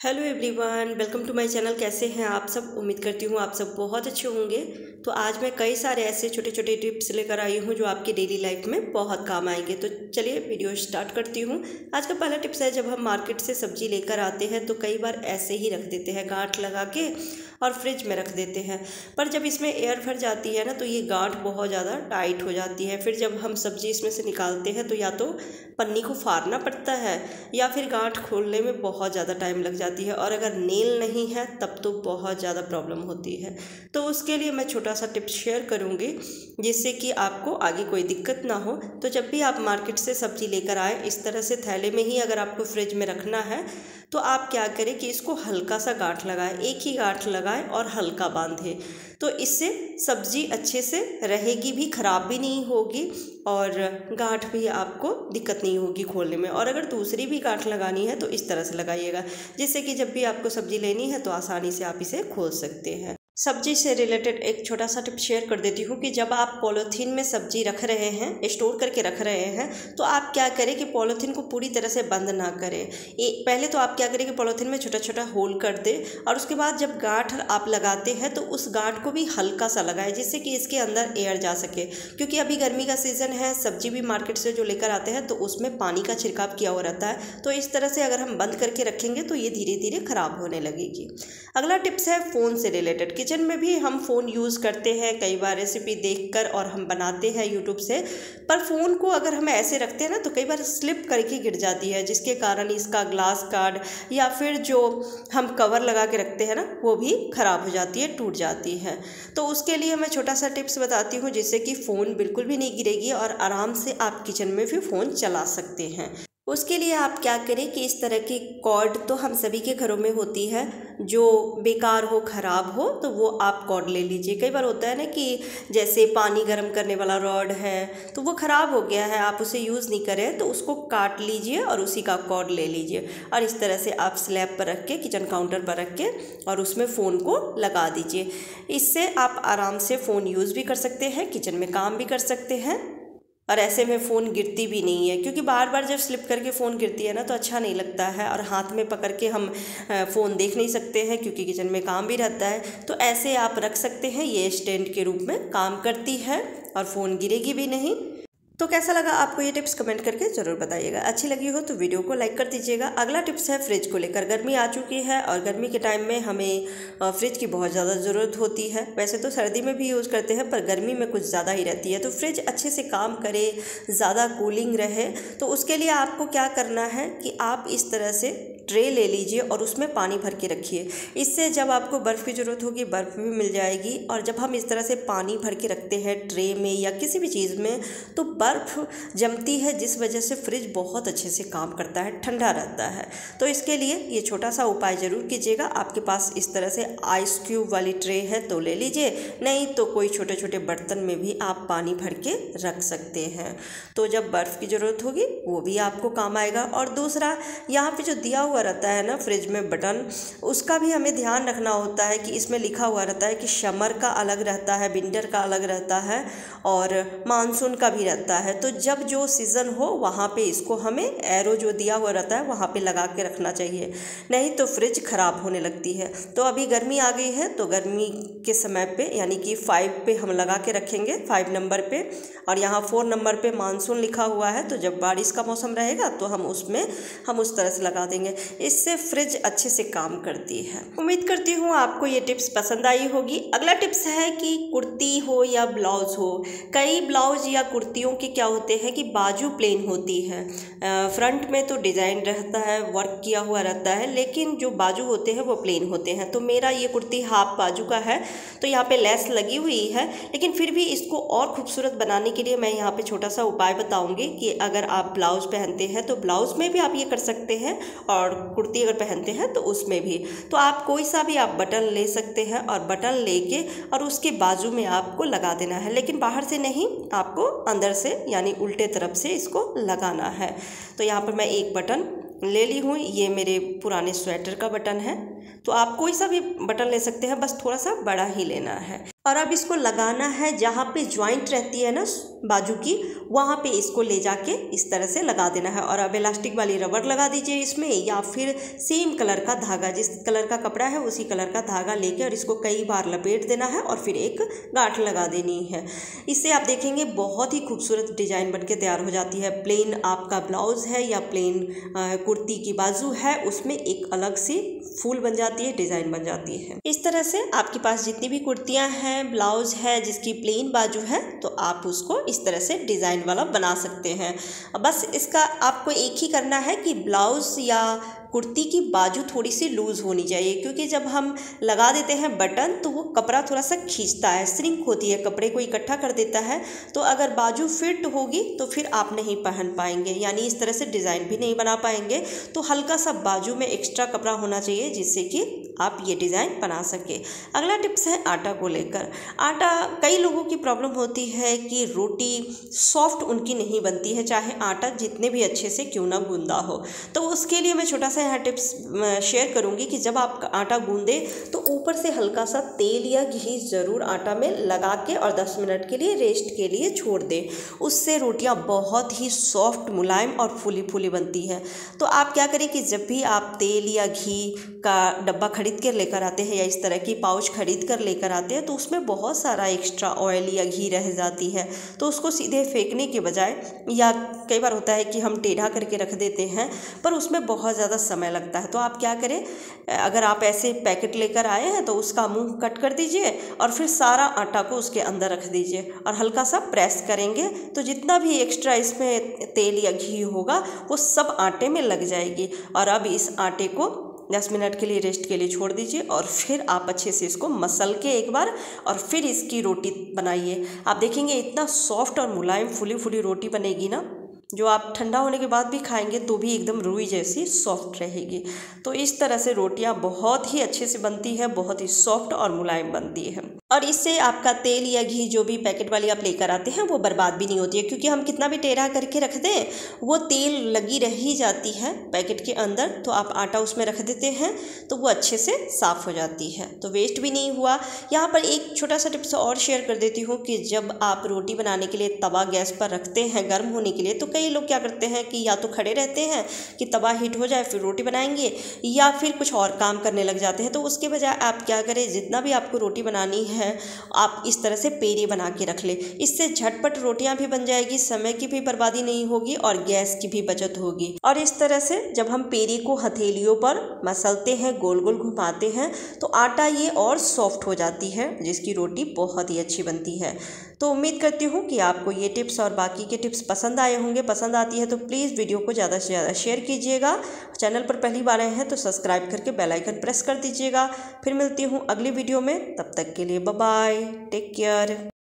Hello everyone, welcome to my channel. कैसे हैं आप सब? उम्मीद करती हूँ आप सब बहुत अच्छे होंगे। तो आज मैं कई सारे ऐसे छोटे छोटे टिप्स लेकर आई हूँ जो आपकी डेली लाइफ में बहुत काम आएंगे। तो चलिए वीडियो स्टार्ट करती हूँ। आज का पहला टिप्स है, जब हम मार्केट से सब्जी लेकर आते हैं तो कई बार ऐसे ही रख देते हैं गांठ लगा के और फ्रिज में रख देते हैं। पर जब इसमें एयर भर जाती है ना तो ये गांठ बहुत ज़्यादा टाइट हो जाती है। फिर जब हम सब्जी इसमें से निकालते हैं तो या तो पन्नी को फाड़ना पड़ता है या फिर गांठ खोलने में बहुत ज़्यादा टाइम लग जाती है, और अगर नेल नहीं है तब तो बहुत ज़्यादा प्रॉब्लम होती है। तो उसके लिए मैं छोटा सा टिप्स शेयर करूँगी जिससे कि आपको आगे कोई दिक्कत ना हो। तो जब भी आप मार्केट से सब्जी लेकर आए, इस तरह से थैले में ही अगर आपको फ्रिज में रखना है तो आप क्या करें कि इसको हल्का सा गांठ लगाएं, एक ही गांठ लगाएं और हल्का बांधें। तो इससे सब्जी अच्छे से रहेगी भी, ख़राब भी नहीं होगी और गांठ भी आपको दिक्कत नहीं होगी खोलने में। और अगर दूसरी भी गांठ लगानी है तो इस तरह से लगाइएगा जिससे कि जब भी आपको सब्जी लेनी है तो आसानी से आप इसे खोल सकते हैं। सब्जी से रिलेटेड एक छोटा सा टिप शेयर कर देती हूँ कि जब आप पॉलीथीन में सब्जी रख रहे हैं, स्टोर करके रख रहे हैं, तो आप क्या करें कि पॉलीथीन को पूरी तरह से बंद ना करें। पहले तो आप क्या करें कि पॉलीथीन में छोटा छोटा होल कर दें और उसके बाद जब गांठ आप लगाते हैं तो उस गांठ को भी हल्का सा लगाएं जिससे कि इसके अंदर एयर जा सके। क्योंकि अभी गर्मी का सीज़न है, सब्जी भी मार्केट से जो लेकर आते हैं तो उसमें पानी का छिड़काव किया हुआ रहता है। तो इस तरह से अगर हम बंद करके रखेंगे तो ये धीरे धीरे ख़राब होने लगेगी। अगला टिप्स है फ़ोन से रिलेटेड। किचन में भी हम फ़ोन यूज़ करते हैं, कई बार रेसिपी देखकर और हम बनाते हैं यूट्यूब से। पर फ़ोन को अगर हम ऐसे रखते हैं ना तो कई बार स्लिप करके गिर जाती है, जिसके कारण इसका ग्लास गार्ड या फिर जो हम कवर लगा के रखते हैं ना वो भी ख़राब हो जाती है, टूट जाती है। तो उसके लिए मैं छोटा सा टिप्स बताती हूँ जिससे कि फ़ोन बिल्कुल भी नहीं गिरेगी और आराम से आप किचन में भी फ़ोन चला सकते हैं। उसके लिए आप क्या करें कि इस तरह की कॉर्ड तो हम सभी के घरों में होती है, जो बेकार हो, ख़राब हो, तो वो आप कॉर्ड ले लीजिए। कई बार होता है ना कि जैसे पानी गर्म करने वाला रॉड है तो वो ख़राब हो गया है, आप उसे यूज़ नहीं करें तो उसको काट लीजिए और उसी का कॉर्ड ले लीजिए और इस तरह से आप स्लैब पर रख के, किचन काउंटर पर रख के और उसमें फ़ोन को लगा दीजिए। इससे आप आराम से फ़ोन यूज़ भी कर सकते हैं, किचन में काम भी कर सकते हैं और ऐसे में फ़ोन गिरती भी नहीं है। क्योंकि बार बार जब स्लिप करके फ़ोन गिरती है ना तो अच्छा नहीं लगता है और हाथ में पकड़ के हम फ़ोन देख नहीं सकते हैं क्योंकि किचन में काम भी रहता है। तो ऐसे आप रख सकते हैं, ये स्टैंड के रूप में काम करती है और फ़ोन गिरेगी भी नहीं। तो कैसा लगा आपको ये टिप्स कमेंट करके ज़रूर बताइएगा। अच्छी लगी हो तो वीडियो को लाइक कर दीजिएगा। अगला टिप्स है फ्रिज को लेकर। गर्मी आ चुकी है और गर्मी के टाइम में हमें फ्रिज की बहुत ज़्यादा ज़रूरत होती है। वैसे तो सर्दी में भी यूज़ करते हैं पर गर्मी में कुछ ज़्यादा ही रहती है। तो फ्रिज अच्छे से काम करे, ज़्यादा कूलिंग रहे, तो उसके लिए आपको क्या करना है कि आप इस तरह से ट्रे ले लीजिए और उसमें पानी भर के रखिए। इससे जब आपको बर्फ़ की ज़रूरत होगी बर्फ़ भी मिल जाएगी। और जब हम इस तरह से पानी भर के रखते हैं ट्रे में या किसी भी चीज़ में तो बर्फ़ जमती है, जिस वजह से फ्रिज बहुत अच्छे से काम करता है, ठंडा रहता है। तो इसके लिए ये छोटा सा उपाय ज़रूर कीजिएगा। आपके पास इस तरह से आइस क्यूब वाली ट्रे है तो ले लीजिए, नहीं तो कोई छोटे छोटे बर्तन में भी आप पानी भर के रख सकते हैं। तो जब बर्फ़ की ज़रूरत होगी वो भी आपको काम आएगा। और दूसरा, यहाँ पे जो दिया हुआ रहता है ना फ्रिज में बटन, उसका भी हमें ध्यान रखना होता है कि इसमें लिखा हुआ रहता है कि समर का अलग रहता है, विंटर का अलग रहता है और मानसून का भी रहता है। तो जब जो सीज़न हो वहाँ पे इसको हमें एरो जो दिया हुआ रहता है वहाँ पे लगा के रखना चाहिए, नहीं तो फ्रिज ख़राब होने लगती है। तो अभी गर्मी आ गई है तो गर्मी के समय पे यानी कि 5 पे हम लगा के रखेंगे, 5 नंबर पे, और यहाँ 4 नंबर पे मानसून लिखा हुआ है। तो जब बारिश का मौसम रहेगा तो हम उस तरह से लगा देंगे। इससे फ्रिज अच्छे से काम करती है। उम्मीद करती हूँ आपको ये टिप्स पसंद आई होगी। अगला टिप्स है कि कुर्ती हो या ब्लाउज़ हो, कई ब्लाउज या कुर्तियों के क्या होते हैं कि बाजू प्लेन होती है, फ्रंट में तो डिज़ाइन रहता है, वर्क किया हुआ रहता है, लेकिन जो बाजू होते हैं वो प्लेन होते हैं। तो मेरा ये कुर्ती हाफ बाजू का है तो यहाँ पे लेस लगी हुई है, लेकिन फिर भी इसको और खूबसूरत बनाने के लिए मैं यहाँ पे छोटा सा उपाय बताऊँगी कि अगर आप ब्लाउज़ पहनते हैं तो ब्लाउज़ में भी आप ये कर सकते हैं और कुर्ती अगर पहनते हैं तो उसमें भी। तो आप कोई सा भी आप बटन ले सकते हैं और बटन लेके और उसके बाजू में आपको लगा देना है, लेकिन बाहर से नहीं, आपको अंदर से यानी उल्टे तरफ से इसको लगाना है। तो यहाँ पर मैं एक बटन ले ली हूँ, ये मेरे पुराने स्वेटर का बटन है। तो आप कोई सा भी बटन ले सकते हैं, बस थोड़ा सा बड़ा ही लेना है। और अब इसको लगाना है जहाँ पे जॉइंट रहती है ना बाजू की, वहाँ पे इसको ले जाके इस तरह से लगा देना है। और अब इलास्टिक वाली रबड़ लगा दीजिए इसमें, या फिर सेम कलर का धागा, जिस कलर का कपड़ा है उसी कलर का धागा लेके और इसको कई बार लपेट देना है और फिर एक गांठ लगा देनी है। इससे आप देखेंगे बहुत ही खूबसूरत डिजाइन बनके तैयार हो जाती है। प्लेन आपका ब्लाउज है या प्लेन कुर्ती की बाजू है, उसमें एक अलग सी फूल बन जाती है, डिज़ाइन बन जाती है। इस तरह से आपके पास जितनी भी कुर्तियाँ हैं, ब्लाउज है जिसकी प्लेन बाजू है, तो आप उसको इस तरह से डिज़ाइन वाला बना सकते हैं। बस इसका आपको एक ही करना है कि ब्लाउज या कुर्ती की बाजू थोड़ी सी लूज़ होनी चाहिए, क्योंकि जब हम लगा देते हैं बटन तो वो कपड़ा थोड़ा सा खींचता है, श्रिंक होती है, कपड़े को इकट्ठा कर देता है। तो अगर बाजू फिट होगी तो फिर आप नहीं पहन पाएंगे, यानी इस तरह से डिज़ाइन भी नहीं बना पाएंगे। तो हल्का सा बाजू में एक्स्ट्रा कपड़ा होना चाहिए जिससे कि आप ये डिज़ाइन बना सके। अगला टिप्स है आटा को लेकर। आटा, कई लोगों की प्रॉब्लम होती है कि रोटी सॉफ्ट उनकी नहीं बनती है, चाहे आटा जितने भी अच्छे से क्यों ना गूंदा हो। तो उसके लिए मैं छोटा सा यहाँ टिप्स शेयर करूँगी कि जब आप आटा गूंदे तो ऊपर से हल्का सा तेल या घी ज़रूर आटा में लगा के और 10 मिनट के लिए रेस्ट के लिए छोड़ दें। उससे रोटियाँ बहुत ही सॉफ्ट, मुलायम और फूली फूली बनती है। तो आप क्या करें कि जब भी आप तेल या घी का डब्बा खरीद कर लेकर आते हैं या इस तरह की पाउच खरीद कर लेकर आते हैं, तो उसमें बहुत सारा एक्स्ट्रा ऑयल या घी रह जाती है। तो उसको सीधे फेंकने के बजाय, या कई बार होता है कि हम टेढ़ा करके रख देते हैं पर उसमें बहुत ज़्यादा समय लगता है। तो आप क्या करें, अगर आप ऐसे पैकेट लेकर आए हैं तो उसका मुंह कट कर दीजिए और फिर सारा आटा को उसके अंदर रख दीजिए और हल्का सा प्रेस करेंगे तो जितना भी एक्स्ट्रा इसमें तेल या घी होगा वो सब आटे में लग जाएगी। और अब इस आटे को 10 मिनट के लिए रेस्ट के लिए छोड़ दीजिए और फिर आप अच्छे से इसको मसल के एक बार और फिर इसकी रोटी बनाइए। आप देखेंगे इतना सॉफ्ट और मुलायम फूली फूली रोटी बनेगी ना, जो आप ठंडा होने के बाद भी खाएंगे तो भी एकदम रुई जैसी सॉफ्ट रहेगी। तो इस तरह से रोटियां बहुत ही अच्छे से बनती है, बहुत ही सॉफ्ट और मुलायम बनती है। और इससे आपका तेल या घी जो भी पैकेट वाली आप लेकर आते हैं वो बर्बाद भी नहीं होती है, क्योंकि हम कितना भी टेढ़ा करके रख दें वो तेल लगी रह ही जाती है पैकेट के अंदर। तो आप आटा उसमें रख देते हैं तो वो अच्छे से साफ़ हो जाती है, तो वेस्ट भी नहीं हुआ। यहाँ पर एक छोटा सा टिप्स और शेयर कर देती हूँ कि जब आप रोटी बनाने के लिए तवा गैस पर रखते हैं गर्म होने के लिए, तो कई लोग क्या करते हैं कि या तो खड़े रहते हैं कि तवा हीट हो जाए फिर रोटी बनाएंगे, या फिर कुछ और काम करने लग जाते हैं। तो उसके बजाय आप क्या करें, जितना भी आपको रोटी बनानी है आप इस तरह से पेरी बना के रख ले। इससे झटपट रोटियां भी बन जाएगी, समय की भी बर्बादी नहीं होगी और गैस की भी बचत होगी। और इस तरह से जब हम पेरी को हथेलियों पर मसलते हैं, गोल गोल घुमाते हैं, तो आटा ये और सॉफ्ट हो जाती है, जिसकी रोटी बहुत ही अच्छी बनती है। तो उम्मीद करती हूँ कि आपको ये टिप्स और बाकी के टिप्स पसंद आए होंगे। पसंद आती है तो प्लीज़ वीडियो को ज़्यादा से ज़्यादा शेयर कीजिएगा। चैनल पर पहली बार आए हैं तो सब्सक्राइब करके बेल आइकन प्रेस कर दीजिएगा। फिर मिलती हूँ अगली वीडियो में, तब तक के लिए बाय बाय, टेक केयर।